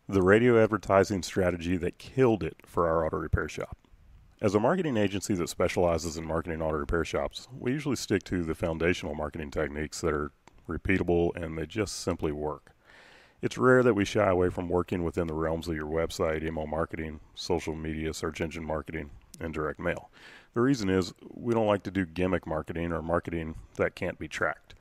The radio advertising strategy that killed it for our auto repair shop. As a marketing agency that specializes in marketing auto repair shops, we usually stick to the foundational marketing techniques that are repeatable and they just simply work. It's rare that we shy away from working within the realms of your website, email marketing, social media, search engine marketing, and direct mail. The reason is we don't like to do gimmick marketing or marketing that can't be tracked.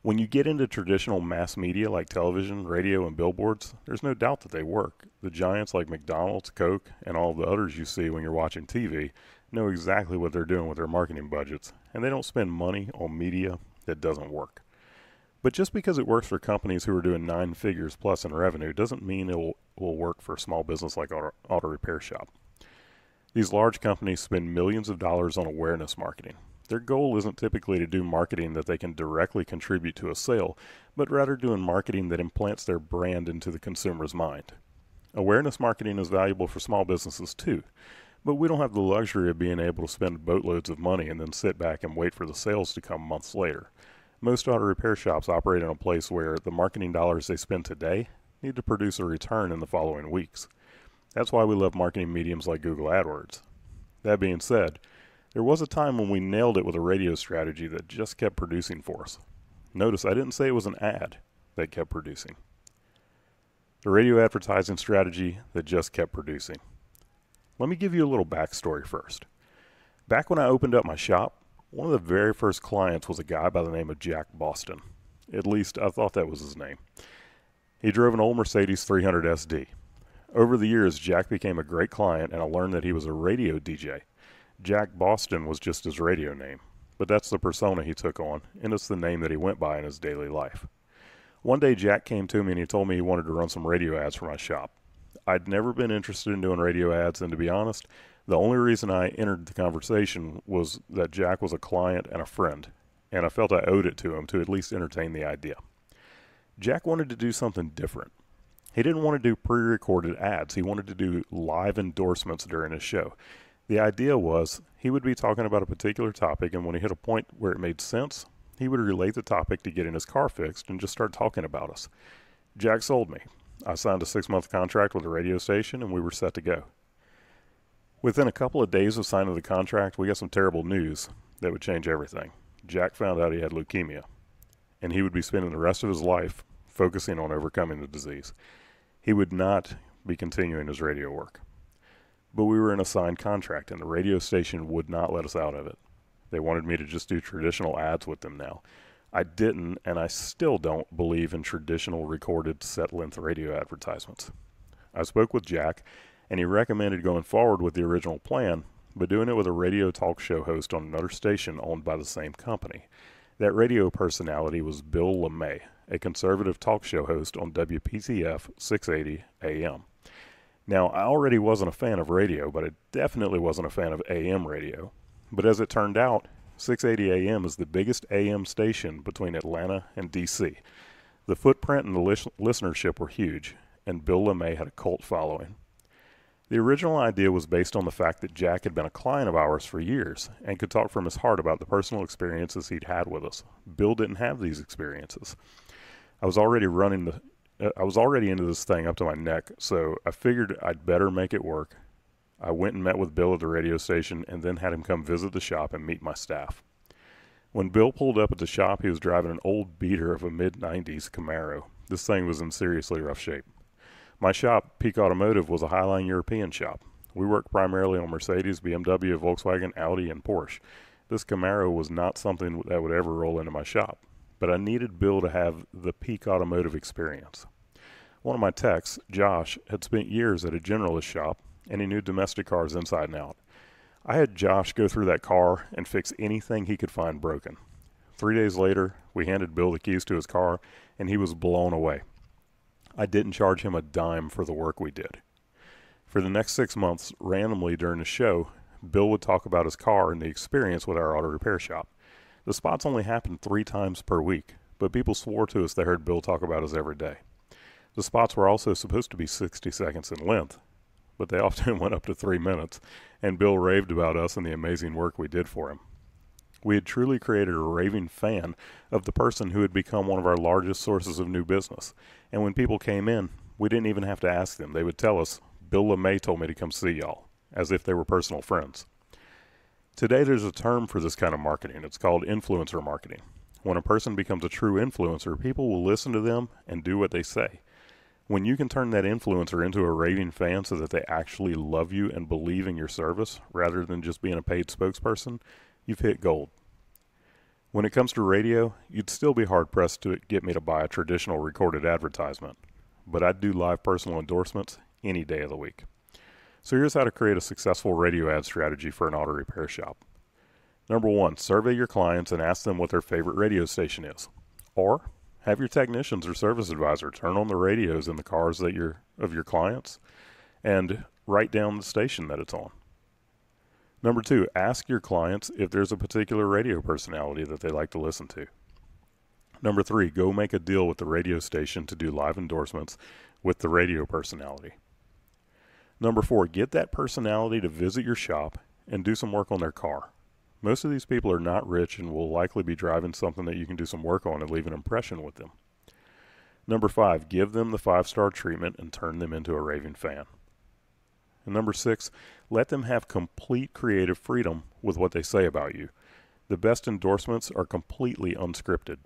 When you get into traditional mass media like television, radio, and billboards, there's no doubt that they work. The giants like McDonald's, Coke, and all the others you see when you're watching TV know exactly what they're doing with their marketing budgets, and they don't spend money on media that doesn't work. But just because it works for companies who are doing 9 figures plus in revenue doesn't mean it will work for a small business like auto repair shop. These large companies spend millions of dollars on awareness marketing. Their goal isn't typically to do marketing that they can directly contribute to a sale, but rather doing marketing that implants their brand into the consumer's mind. Awareness marketing is valuable for small businesses too, but we don't have the luxury of being able to spend boatloads of money and then sit back and wait for the sales to come months later. Most auto repair shops operate in a place where the marketing dollars they spend today need to produce a return in the following weeks. That's why we love marketing mediums like Google AdWords. That being said, there was a time when we nailed it with a radio strategy that just kept producing for us. Notice I didn't say it was an ad that kept producing. The radio advertising strategy that just kept producing. Let me give you a little backstory first. Back when I opened up my shop, one of the very first clients was a guy by the name of Jack Boston. At least I thought that was his name. He drove an old Mercedes 300 SD. Over the years, Jack became a great client and I learned that he was a radio DJ. Jack Boston was just his radio name, but that's the persona he took on, and it's the name that he went by in his daily life. One day Jack came to me and he told me he wanted to run some radio ads for my shop. I'd never been interested in doing radio ads, and to be honest, the only reason I entered the conversation was that Jack was a client and a friend, and I felt I owed it to him to at least entertain the idea. Jack wanted to do something different. He didn't want to do pre-recorded ads. He wanted to do live endorsements during his show. The idea was he would be talking about a particular topic, and when he hit a point where it made sense, he would relate the topic to getting his car fixed and just start talking about us. Jack sold me. I signed a 6-month contract with a radio station, and we were set to go. Within a couple of days of signing the contract, we got some terrible news that would change everything. Jack found out he had leukemia, and he would be spending the rest of his life focusing on overcoming the disease. He would not be continuing his radio work. But we were in a signed contract, and the radio station would not let us out of it. They wanted me to just do traditional ads with them now. I didn't, and I still don't believe in traditional recorded set-length radio advertisements. I spoke with Jack, and he recommended going forward with the original plan, but doing it with a radio talk show host on another station owned by the same company. That radio personality was Bill LeMay, a conservative talk show host on WPTF 680 AM. Now, I already wasn't a fan of radio, but I definitely wasn't a fan of AM radio. But as it turned out, 680 AM is the biggest AM station between Atlanta and DC. The footprint and the listenership were huge, and Bill LeMay had a cult following. The original idea was based on the fact that Jack had been a client of ours for years and could talk from his heart about the personal experiences he'd had with us. Bill didn't have these experiences. I was already into this thing up to my neck, so I figured I'd better make it work. I went and met with Bill at the radio station and then had him come visit the shop and meet my staff. When Bill pulled up at the shop, he was driving an old beater of a mid-90s Camaro. This thing was in seriously rough shape. My shop, Peak Automotive, was a Highline European shop. We worked primarily on Mercedes, BMW, Volkswagen, Audi, and Porsche. This Camaro was not something that would ever roll into my shop, but I needed Bill to have the Peak Automotive experience. One of my techs, Josh, had spent years at a generalist shop, and he knew domestic cars inside and out. I had Josh go through that car and fix anything he could find broken. 3 days later, we handed Bill the keys to his car, and he was blown away. I didn't charge him a dime for the work we did. For the next 6 months, randomly during the show, Bill would talk about his car and the experience with our auto repair shop. The spots only happened 3 times per week, but people swore to us they heard Bill talk about us every day. The spots were also supposed to be 60 seconds in length, but they often went up to 3 minutes, and Bill raved about us and the amazing work we did for him. We had truly created a raving fan of the person who had become one of our largest sources of new business, and when people came in, We didn't even have to ask them. They would tell us, Bill LeMay told me to come see y'all, as if they were personal friends. Today there's a term for this kind of marketing. It's called influencer marketing. When a person becomes a true influencer, people will listen to them and do what they say. When you can turn that influencer into a raving fan so that they actually love you and believe in your service rather than just being a paid spokesperson, you've hit gold. When it comes to radio, you'd still be hard-pressed to get me to buy a traditional recorded advertisement, but I'd do live personal endorsements any day of the week. So here's how to create a successful radio ad strategy for an auto repair shop. Number 1, survey your clients and ask them what their favorite radio station is. Or have your technicians or service advisor turn on the radios in the cars of your clients and write down the station that it's on. Number 2, ask your clients if there's a particular radio personality that they like to listen to. Number 3, go make a deal with the radio station to do live endorsements with the radio personality. Number 4, get that personality to visit your shop and do some work on their car. Most of these people are not rich and will likely be driving something that you can do some work on and leave an impression with them. Number 5, give them the 5-star treatment and turn them into a raving fan. And number 6, let them have complete creative freedom with what they say about you. The best endorsements are completely unscripted.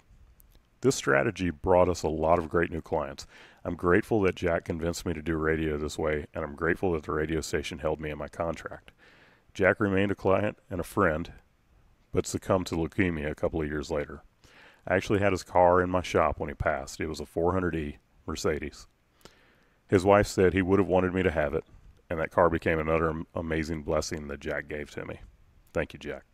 This strategy brought us a lot of great new clients. I'm grateful that Jack convinced me to do radio this way, and I'm grateful that the radio station held me in my contract. Jack remained a client and a friend, but succumbed to leukemia a couple of years later. I actually had his car in my shop when he passed. It was a 400E Mercedes. His wife said he would have wanted me to have it, and that car became another amazing blessing that Jack gave to me. Thank you, Jack.